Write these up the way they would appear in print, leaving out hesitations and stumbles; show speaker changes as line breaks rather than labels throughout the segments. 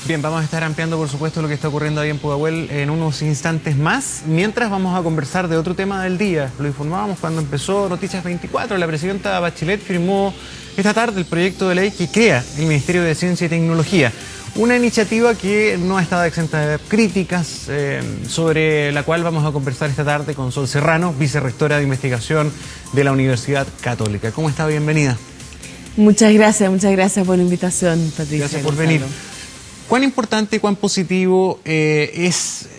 Bien, vamos a estar ampliando, por supuesto, lo que está ocurriendo ahí en Pudahuel en unos instantes más. Mientras vamos a conversar de otro tema del día. Lo informábamos cuando empezó Noticias 24. La presidenta Bachelet firmó esta tarde el proyecto de ley que crea el Ministerio de Ciencia y Tecnología. Una iniciativa que no ha estado exenta de críticas, sobre la cual vamos a conversar esta tarde con Sol Serrano, vicerrectora de investigación de la Universidad Católica. ¿Cómo está? Bienvenida.
Muchas gracias por la invitación, Patricia.
Gracias por venir. ¿Cuán importante, cuán positivo es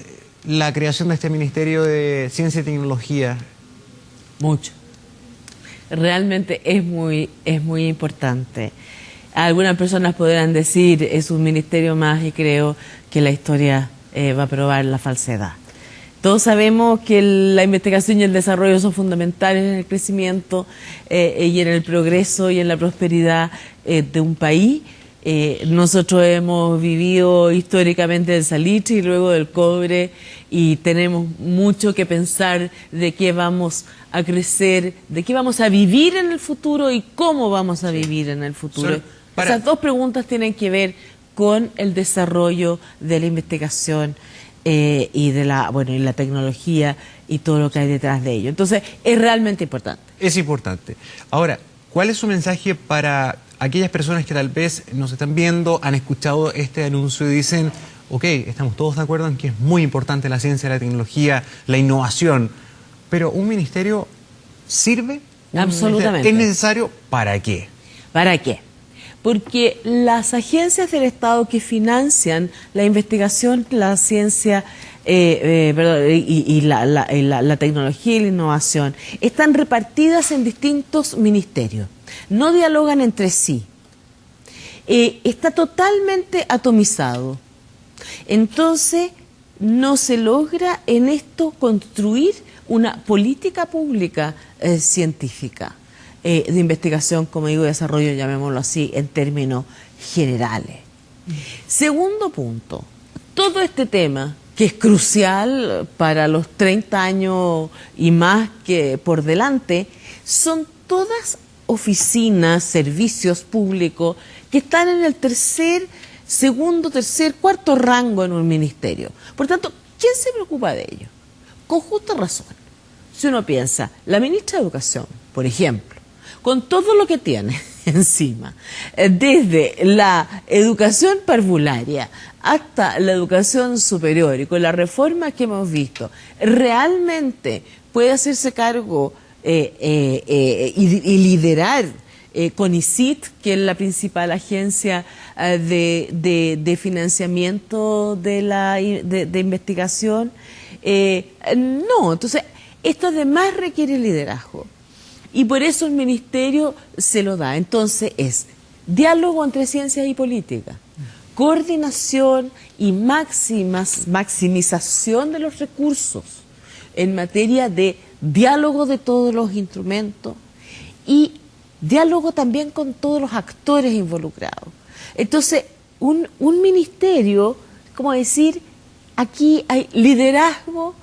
la creación de este Ministerio de Ciencia y Tecnología?
Mucho. Realmente es muy importante. Algunas personas podrán decir es un ministerio más y creo que la historia va a probar la falsedad. Todos sabemos que la investigación y el desarrollo son fundamentales en el crecimiento y en el progreso y en la prosperidad de un país. Nosotros hemos vivido históricamente del salitre y luego del cobre y tenemos mucho que pensar de qué vamos a crecer, de qué vamos a vivir en el futuro y cómo vamos a vivir en el futuro. Esas dos preguntas tienen que ver con el desarrollo de la investigación y de la tecnología y todo lo que hay detrás de ello. Entonces, es realmente importante.
Es importante. Ahora, ¿cuál es su mensaje para aquellas personas que tal vez nos están viendo, han escuchado este anuncio y dicen, ok, estamos todos de acuerdo en que es muy importante la ciencia, la tecnología, la innovación, pero un ministerio sirve?
Absolutamente.
¿Es necesario? ¿Para qué?
¿Para qué? Porque las agencias del Estado que financian la investigación, la ciencia y la tecnología y la innovación están repartidas en distintos ministerios. No dialogan entre sí. Está totalmente atomizado. Entonces, no se logra en esto construir una política pública científica. De investigación, como digo, de desarrollo, llamémoslo así, en términos generales. Segundo punto, todo este tema, que es crucial para los 30 años y más que por delante, son todas oficinas, servicios públicos que están en el segundo, tercer, cuarto rango en un ministerio. Por tanto, ¿quién se preocupa de ello? Con justa razón. Si uno piensa, la ministra de Educación, por ejemplo, con todo lo que tiene encima, desde la educación parvularia hasta la educación superior y con las reformas que hemos visto, realmente puede hacerse cargo y liderar CONICYT, que es la principal agencia de financiamiento de investigación. No, entonces esto además requiere liderazgo. Y por eso el ministerio se lo da. Entonces es diálogo entre ciencia y política, coordinación y maximización de los recursos en materia de diálogo de todos los instrumentos y diálogo también con todos los actores involucrados. Entonces, un ministerio, como decir, aquí hay liderazgo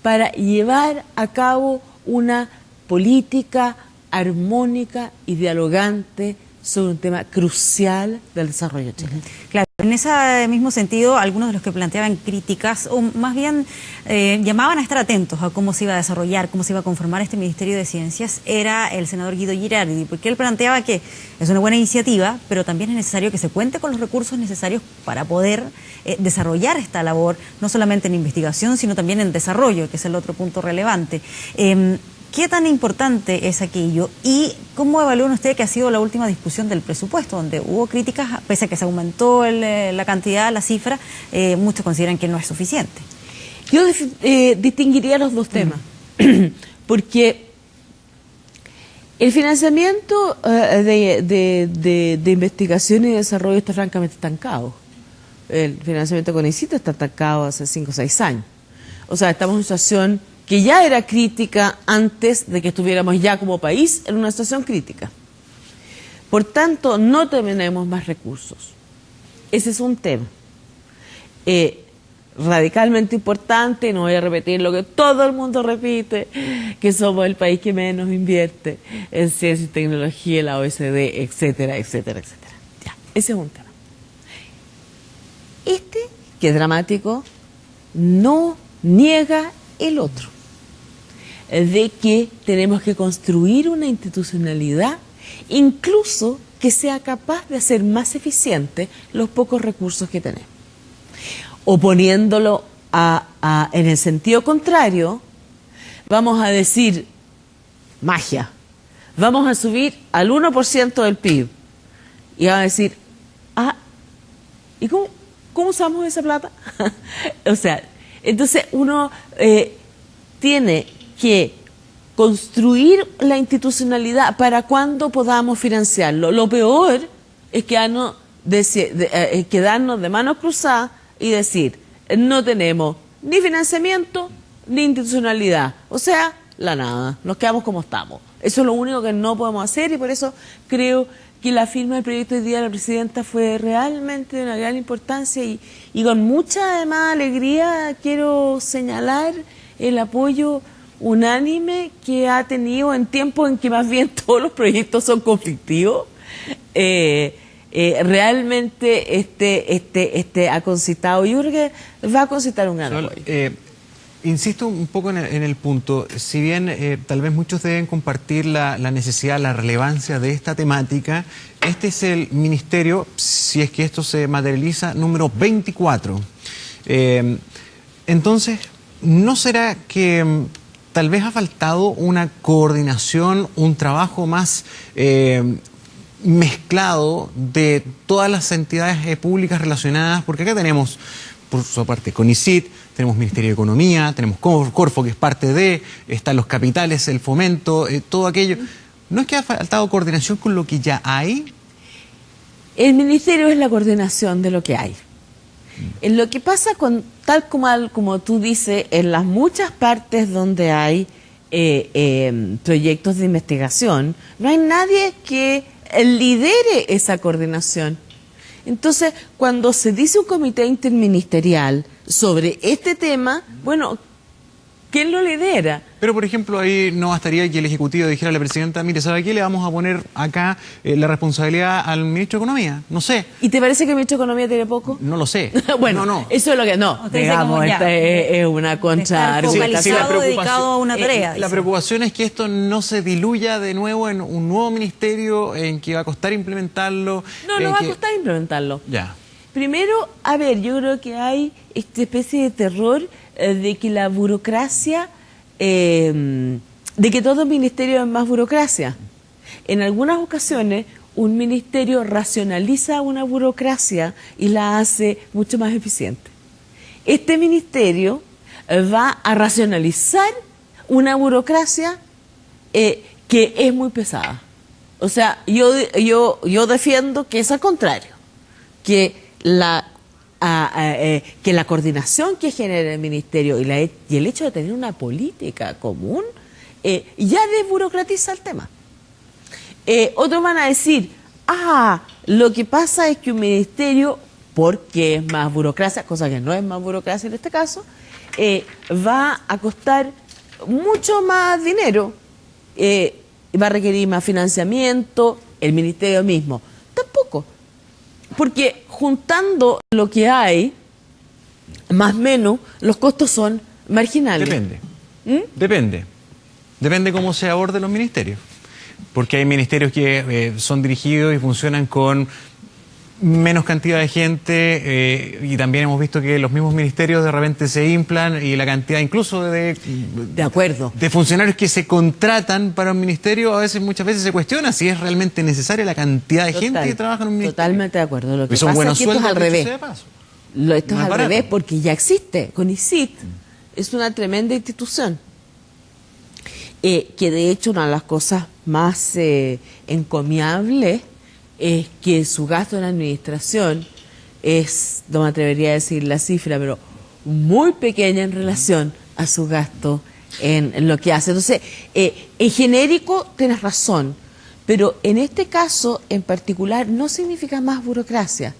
para llevar a cabo una política armónica y dialogante sobre un tema crucial del desarrollo chileno.
Claro, en ese mismo sentido, algunos de los que planteaban críticas, o más bien llamaban a estar atentos a cómo se iba a desarrollar, cómo se iba a conformar este Ministerio de Ciencias, era el senador Guido Girardi, porque él planteaba que es una buena iniciativa, pero también es necesario que se cuente con los recursos necesarios para poder desarrollar esta labor, no solamente en investigación, sino también en desarrollo, que es el otro punto relevante. ¿Qué tan importante es aquello? ¿Y cómo evalúan ustedes que ha sido la última discusión del presupuesto, donde hubo críticas, pese a que se aumentó la cantidad, la cifra, muchos consideran que no es suficiente?
Yo distinguiría los dos temas, porque el financiamiento de investigación y desarrollo está francamente estancado. El financiamiento con CONICYT está estancado hace 5 o 6 años. O sea, estamos en una situación que ya era crítica antes de que estuviéramos ya como país en una situación crítica. Por tanto, no tenemos más recursos. Ese es un tema radicalmente importante. No voy a repetir lo que todo el mundo repite, que somos el país que menos invierte en ciencia y tecnología, la OECD, etcétera, etcétera, etcétera. Ya, ese es un tema. que es dramático, no niega el otro, de que tenemos que construir una institucionalidad incluso que sea capaz de hacer más eficiente los pocos recursos que tenemos. O poniéndolo en el sentido contrario, vamos a decir, magia, vamos a subir al 1% del PIB. Y vamos a decir, ¿y cómo usamos esa plata? O sea, entonces uno tiene que construir la institucionalidad para cuando podamos financiarlo. Lo peor es quedarnos de manos cruzadas y decir, no tenemos ni financiamiento ni institucionalidad. O sea, la nada, nos quedamos como estamos. Eso es lo único que no podemos hacer y por eso creo que la firma del proyecto hoy día de la presidenta fue realmente de una gran importancia y con mucha además alegría quiero señalar el apoyo unánime que ha tenido en tiempos en que más bien todos los proyectos son conflictivos. Realmente ha concitado, yo creo que va a concitar un gran apoyo.
Insisto un poco en el punto, si bien tal vez muchos deben compartir la necesidad, la relevancia de esta temática, este es el ministerio, si es que esto se materializa, número 24. Entonces, ¿no será que tal vez ha faltado una coordinación, un trabajo más mezclado de todas las entidades públicas relacionadas? Porque acá tenemos, por su parte, CONICYT, tenemos Ministerio de Economía, tenemos Corfo, que es parte de, están los capitales, el fomento, todo aquello. ¿No es que ha faltado coordinación con lo que ya hay?
El ministerio es la coordinación de lo que hay. En lo que pasa tal como tú dices, en las muchas partes donde hay proyectos de investigación, no hay nadie que lidere esa coordinación. Entonces, cuando se dice un comité interministerial sobre este tema, bueno, ¿quién lo lidera?
Pero, por ejemplo, ahí no bastaría que el Ejecutivo dijera a la Presidenta, mire, ¿sabe qué? Le vamos a poner acá la responsabilidad al Ministro de Economía. No sé.
¿Y te parece que el Ministro de Economía tiene poco?
No lo sé.
Bueno, no. Eso es lo que no. Digamos, esta es una contra
focalizado, dedicado a una tarea.
La preocupación es que esto no se diluya de nuevo en un nuevo ministerio en que va a costar implementarlo.
No va a costar implementarlo.
Ya.
Primero, a ver, yo creo que hay esta especie de terror de que la burocracia, de que todo ministerio es más burocracia. En algunas ocasiones, un ministerio racionaliza una burocracia y la hace mucho más eficiente. Este ministerio va a racionalizar una burocracia que es muy pesada. O sea, yo defiendo que es al contrario, que la coordinación que genera el ministerio y el hecho de tener una política común ya desburocratiza el tema. Otros van a decir, lo que pasa es que un ministerio, porque es más burocracia, cosa que no es más burocracia en este caso, va a costar mucho más dinero, va a requerir más financiamiento, el ministerio mismo. Tampoco. Porque juntando lo que hay, más o menos, los costos son marginales.
Depende. Depende cómo se aborden los ministerios. Porque hay ministerios que son dirigidos y funcionan con menos cantidad de gente y también hemos visto que los mismos ministerios de repente se inflan y la cantidad incluso de funcionarios que se contratan para un ministerio muchas veces se cuestiona si es realmente necesaria la cantidad de gente que trabaja en un ministerio.
Totalmente de acuerdo. Lo que
son
pasa
buenos
es que
sueldos,
esto es al revés. Esto es al
barato.
revés porque ya existe. CONICYT es una tremenda institución que de hecho una de las cosas más encomiables es que su gasto en administración es, no me atrevería a decir la cifra, pero muy pequeña en relación a su gasto en lo que hace. Entonces, en genérico tienes razón, pero en este caso en particular no significa más burocracia.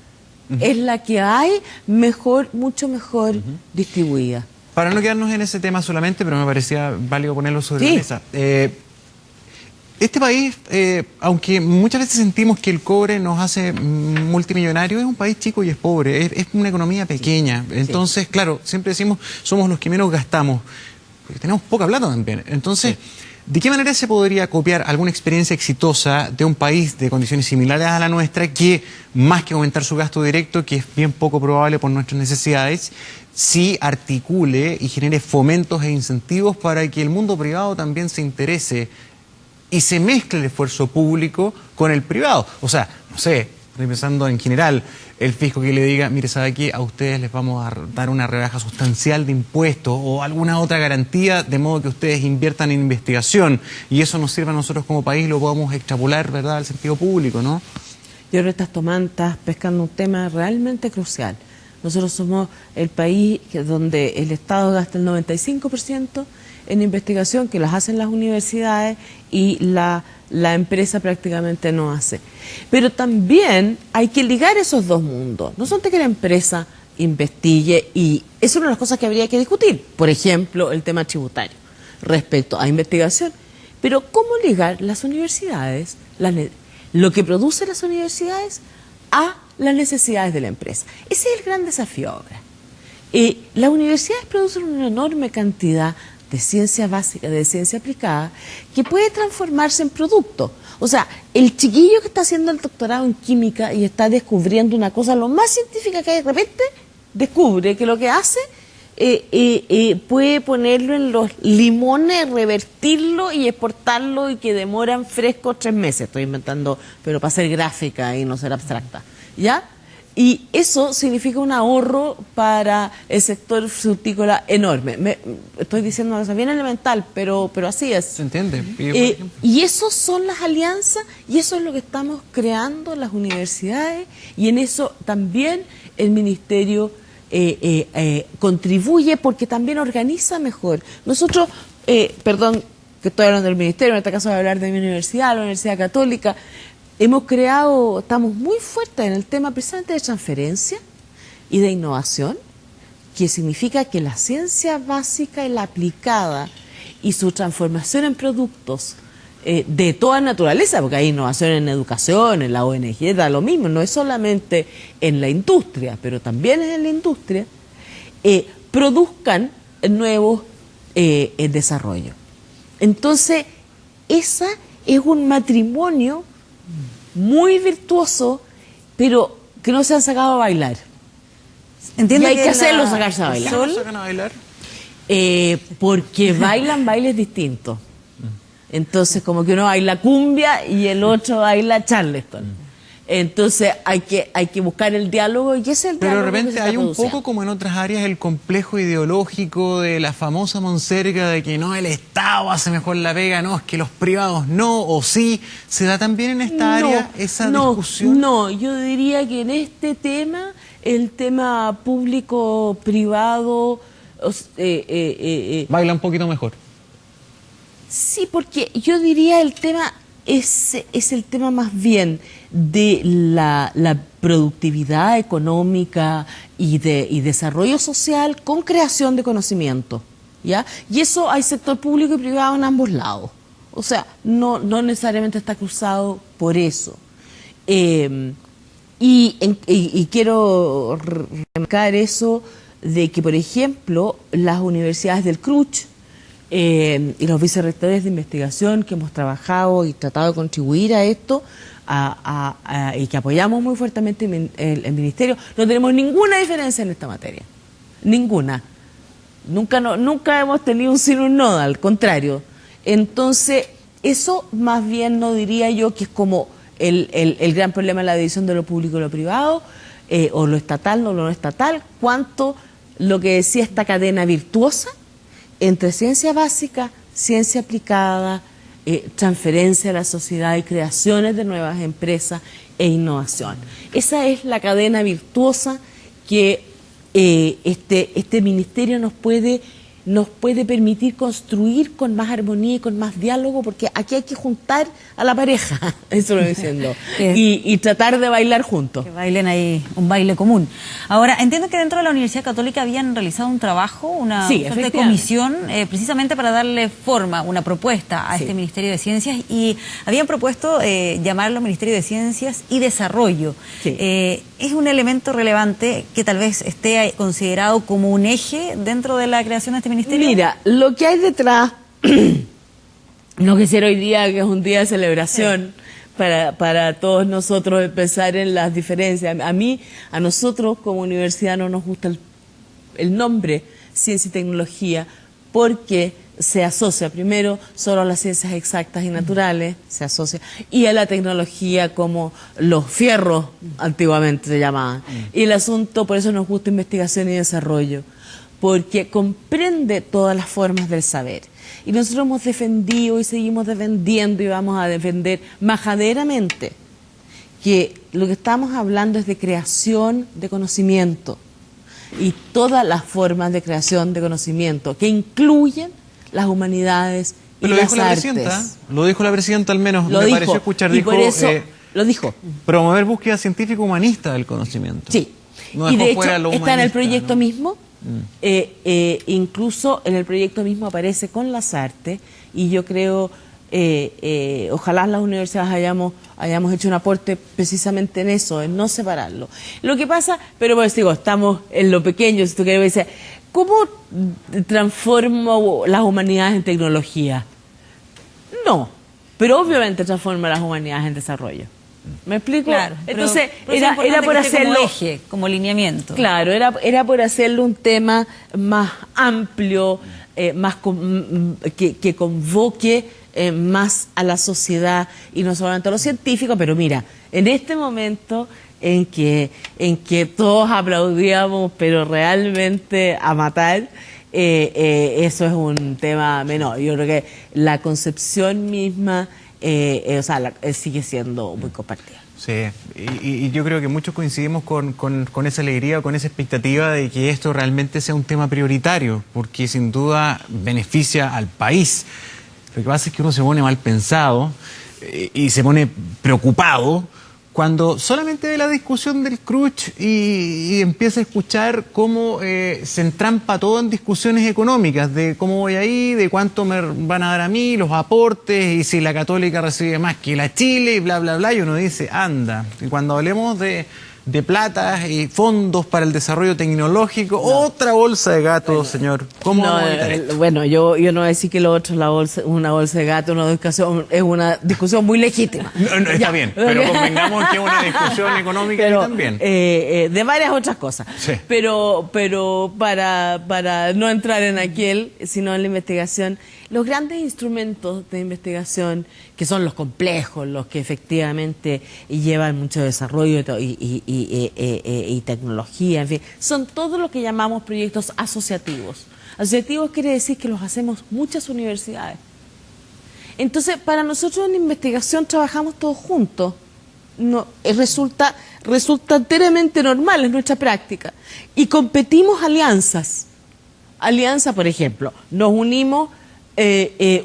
Es la que hay mucho mejor distribuida.
Para no quedarnos en ese tema solamente, pero me parecía válido ponerlo sobre la mesa. Este país, aunque muchas veces sentimos que el cobre nos hace multimillonarios, es un país chico y es pobre, es una economía pequeña.
Sí.
Entonces, claro, siempre decimos, somos los que menos gastamos, porque tenemos poca plata también. Entonces, ¿de qué manera se podría copiar alguna experiencia exitosa de un país de condiciones similares a la nuestra que, más que aumentar su gasto directo, que es bien poco probable por nuestras necesidades, sí articule y genere fomentos e incentivos para que el mundo privado también se interese y se mezcle el esfuerzo público con el privado? O sea, no sé, estoy pensando en general, el fisco que le diga, mire, ¿sabe qué? A ustedes les vamos a dar una rebaja sustancial de impuestos o alguna otra garantía, de modo que ustedes inviertan en investigación y eso nos sirve a nosotros como país, lo podemos extrapolar, ¿verdad?, al sentido público, ¿no?
Yo creo que estás pescando un tema realmente crucial. Nosotros somos el país donde el Estado gasta el 95% en investigación, que las hacen las universidades y la empresa prácticamente no hace. Pero también hay que ligar esos dos mundos. No solamente que la empresa investigue, y eso es una de las cosas que habría que discutir. Por ejemplo, el tema tributario respecto a investigación. Pero ¿cómo ligar las universidades, lo que producen las universidades, a las necesidades de la empresa? Ese es el gran desafío ahora. Las universidades producen una enorme cantidad de ciencia básica, de ciencia aplicada, que puede transformarse en producto. O sea, el chiquillo que está haciendo el doctorado en química y está descubriendo una cosa lo más científica que hay, de repente descubre que lo que hace puede ponerlo en los limones, revertirlo y exportarlo, y que demoran frescos 3 meses. Estoy inventando, pero para ser gráfica y no ser abstracta, ¿ya? Y eso significa un ahorro para el sector frutícola enorme. Estoy diciendo una cosa bien elemental, pero así es.
¿Se entiende?
Y eso son las alianzas, y eso es lo que estamos creando en las universidades, y en eso también el Ministerio contribuye, porque también organiza mejor. Nosotros, perdón que estoy hablando del Ministerio, en este caso voy a hablar de mi universidad, la Universidad Católica. Estamos muy fuertes en el tema precisamente de transferencia y de innovación, que significa que la ciencia básica y la aplicada y su transformación en productos de toda naturaleza, porque hay innovación en educación, en la ONG, da lo mismo, no es solamente en la industria, pero también es en la industria, produzcan nuevos desarrollos. Entonces, esa es un matrimonio muy virtuoso, pero que no se han sacado a bailar.
Entiendo
y hay
que
que hacerlo sacarse a bailar.
¿Por qué no sacan a bailar?
Porque bailan bailes distintos. Entonces, como que uno baila cumbia y el otro baila charleston. Entonces hay que buscar el diálogo, y ese es el
Pero
diálogo
de repente
que se está
hay un
produciendo.
poco, como en otras áreas, el complejo ideológico de la famosa monserga de que no, el Estado hace mejor la pega, no, es que los privados no, o sí. ¿Se da también en esta área esa discusión?
No, yo diría que en este tema, el tema público-privado...
Baila un poquito mejor.
Sí, porque yo diría el tema es el tema más bien de la productividad económica y desarrollo social con creación de conocimiento, ¿ya? Y eso hay sector público y privado en ambos lados. O sea, no necesariamente está cruzado por eso. Y quiero remarcar eso de que, por ejemplo, las universidades del CRUCH y los vicerrectores de investigación que hemos trabajado y tratado de contribuir a esto y que apoyamos muy fuertemente el Ministerio, no tenemos ninguna diferencia en esta materia. Ninguna. Nunca hemos tenido un sí o un no, al contrario. Entonces, eso más bien no diría yo que es como el gran problema de la división de lo público y lo privado, o lo estatal o lo no estatal, cuanto lo que decía esta cadena virtuosa entre ciencia básica, ciencia aplicada, transferencia a la sociedad y creaciones de nuevas empresas e innovación. Esa es la cadena virtuosa que este ministerio nos puede nos puede permitir construir con más armonía y con más diálogo, porque aquí hay que juntar a la pareja, eso lo estoy diciendo, y tratar de bailar juntos.
Que bailen ahí un baile común. Ahora, entiendo que dentro de la Universidad Católica habían realizado un trabajo, una suerte de comisión, precisamente para darle forma, una propuesta a este Ministerio de Ciencias, y habían propuesto llamarlo Ministerio de Ciencias y Desarrollo. ¿Es un elemento relevante que tal vez esté considerado como un eje dentro de la creación de este ministerio?
Mira, lo que hay detrás, no quisiera hoy día, que es un día de celebración, para todos nosotros pensar en las diferencias. A nosotros como universidad no nos gusta el nombre ciencia y tecnología, porque se asocia primero solo a las ciencias exactas y naturales, se asocia, y a la tecnología como los fierros antiguamente se llamaban. Y el asunto, por eso nos gusta investigación y desarrollo, porque comprende todas las formas del saber. Y nosotros hemos defendido y seguimos defendiendo y vamos a defender majaderamente que lo que estamos hablando es de creación de conocimiento, y todas las formas de creación de conocimiento que incluyen las humanidades y las artes.
Lo dijo la presidenta, al menos
lo
me
dijo,
pareció escuchar.
Y
dijo,
por eso lo dijo.
Promover búsqueda científico-humanista del conocimiento.
Sí.
No
y de hecho
fuera lo
está en el proyecto
¿no?
mismo. Incluso en el proyecto mismo aparece con las artes, y yo creo, ojalá las universidades hayamos hecho un aporte precisamente en eso, en no separarlo. Lo que pasa, pero pues digo, estamos en lo pequeño, si tú quieres decir, ¿cómo transformo las humanidades en tecnología? No, pero obviamente transforma las humanidades en desarrollo. ¿Me explico?
Claro,
entonces
pero
era por hacerlo
como eje, como lineamiento.
Claro, era por hacerlo un tema más amplio, que convoque más a la sociedad y no solamente a los científicos. Pero mira, en este momento en que todos aplaudíamos, pero realmente a matar, eso es un tema menor. Yo creo que la concepción misma sigue siendo muy compartida.
Sí, y yo creo que muchos coincidimos con esa alegría, con esa expectativa de que esto realmente sea un tema prioritario, porque sin duda beneficia al país. Lo que pasa es que uno se pone mal pensado y se pone preocupado cuando solamente ve la discusión del Cruch y empieza a escuchar cómo se entrampa todo en discusiones económicas, de cómo voy ahí, de cuánto me van a dar a mí, los aportes, y si la Católica recibe más que la Chile, y bla, bla, bla, y uno dice, anda. Y cuando hablemos de plata y fondos para el desarrollo tecnológico, otra bolsa de gato, señor. ¿Cómo vamos a evitar esto?
Bueno, yo no voy a decir que lo otro es una bolsa de gato, es una discusión muy legítima.
No, está bien, pero convengamos que es una discusión económica también.
De varias otras cosas.
Sí.
Pero para no entrar en aquel, sino en la investigación, los grandes instrumentos de investigación, que son los complejos, los que efectivamente llevan mucho desarrollo y tecnología, en fin, son todo lo que llamamos proyectos asociativos. Asociativos quiere decir que los hacemos muchas universidades. Entonces, para nosotros en investigación trabajamos todos juntos. Resulta enteramente normal, es nuestra práctica. Y competimos alianzas. Alianza, por ejemplo, nos unimos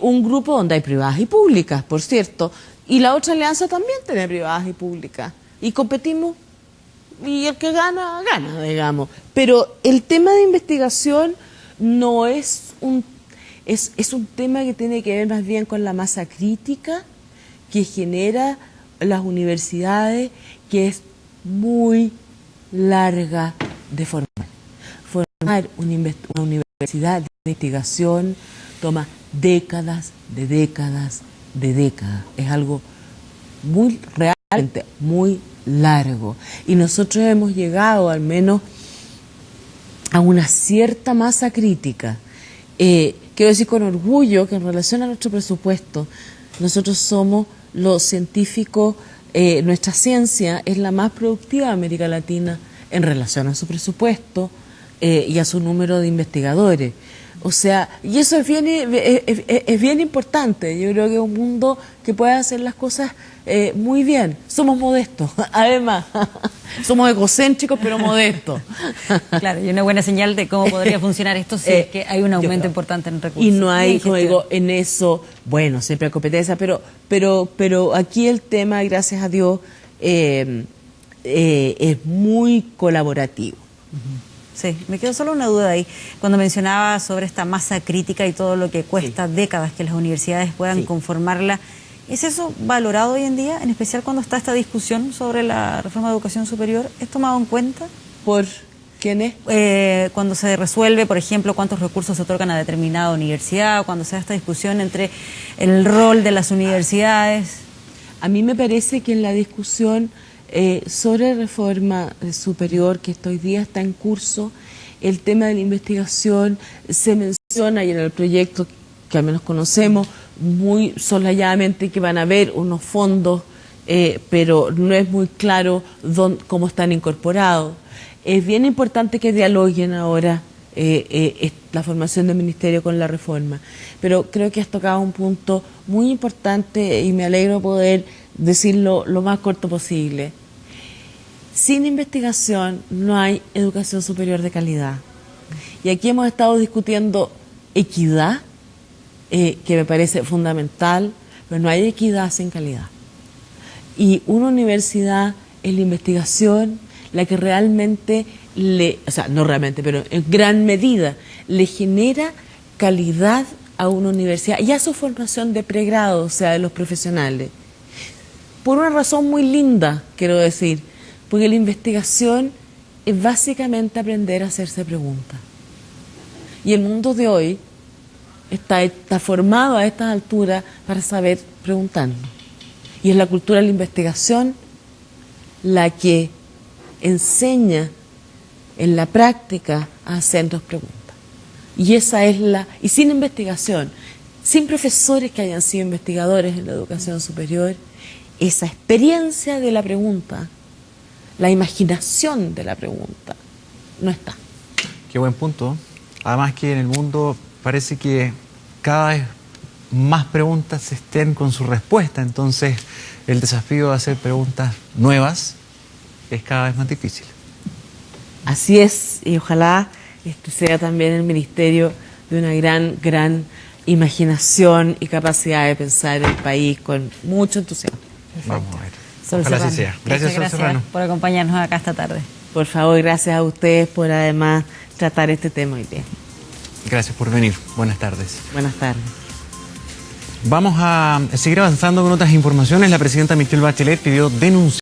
un grupo donde hay privadas y públicas, por cierto, y la otra alianza también tiene privadas y públicas. Y competimos, y el que gana, gana, digamos. Pero el tema de investigación no es un tema que tiene que ver más bien con la masa crítica que genera las universidades, que es muy larga de formar. Formar una universidad de investigación toma décadas de décadas de décadas. Es algo realmente muy largo. Y nosotros hemos llegado al menos a una cierta masa crítica. Quiero decir con orgullo que en relación a nuestro presupuesto, nosotros somos los científicos, nuestra ciencia es la más productiva de América Latina en relación a su presupuesto y a su número de investigadores. O sea, y eso es bien importante. Yo creo que es un mundo que puede hacer las cosas muy bien, somos modestos, además, somos egocéntricos pero modestos.
Claro, y una buena señal de cómo podría funcionar esto si es que hay un aumento importante en recursos.
Y no hay, como digo, en eso, bueno, siempre hay competencia, pero aquí el tema, gracias a Dios, es muy colaborativo.
Sí, me quedó solo una duda ahí. Cuando mencionaba sobre esta masa crítica y todo lo que cuesta décadas que las universidades puedan conformarla, ¿es eso valorado hoy en día, en especial cuando está esta discusión sobre la reforma de educación superior? ¿Es tomado en cuenta?
¿Por quién es?
Cuando se resuelve, por ejemplo, cuántos recursos se otorgan a determinada universidad, cuando se da esta discusión entre el rol de las universidades.
A mí me parece que en la discusión sobre reforma superior que hoy día está en curso, el tema de la investigación se menciona y en el proyecto que al menos conocemos muy sosalladamente que van a haber unos fondos, pero no es muy claro cómo están incorporados. Es bien importante que dialoguen ahora la formación del ministerio con la reforma, pero creo que has tocado un punto muy importante y me alegro poder decirlo lo más corto posible. Sin investigación no hay educación superior de calidad. Y aquí hemos estado discutiendo equidad, que me parece fundamental, pero no hay equidad sin calidad. Y una universidad es la investigación la que realmente o sea, no realmente, pero en gran medida le genera calidad a una universidad y a su formación de pregrado, o sea, de los profesionales. Por una razón muy linda, quiero decir, porque la investigación es básicamente aprender a hacerse preguntas. Y el mundo de hoy está formado a estas alturas para saber preguntarnos. Y es la cultura de la investigación la que enseña en la práctica a hacernos preguntas. Y esa es y sin investigación, sin profesores que hayan sido investigadores en la educación superior, esa experiencia de la pregunta, la imaginación de la pregunta, no está.
Qué buen punto. Además que en el mundo parece que cada vez más preguntas estén con su respuesta, entonces el desafío de hacer preguntas nuevas es cada vez más difícil.
Así es, y ojalá este sea también el ministerio de una gran imaginación y capacidad de pensar el país con mucho entusiasmo.
Perfecto.
Vamos a ver.
Sol
Ojalá
Serrano.
así sea. Gracias, Sol Serrano.
Por acompañarnos acá esta tarde.
Por favor, gracias a ustedes por además tratar este tema hoy día.
Gracias por venir. Buenas tardes.
Buenas tardes.
Vamos a seguir avanzando con otras informaciones. La presidenta Michelle Bachelet pidió denunciar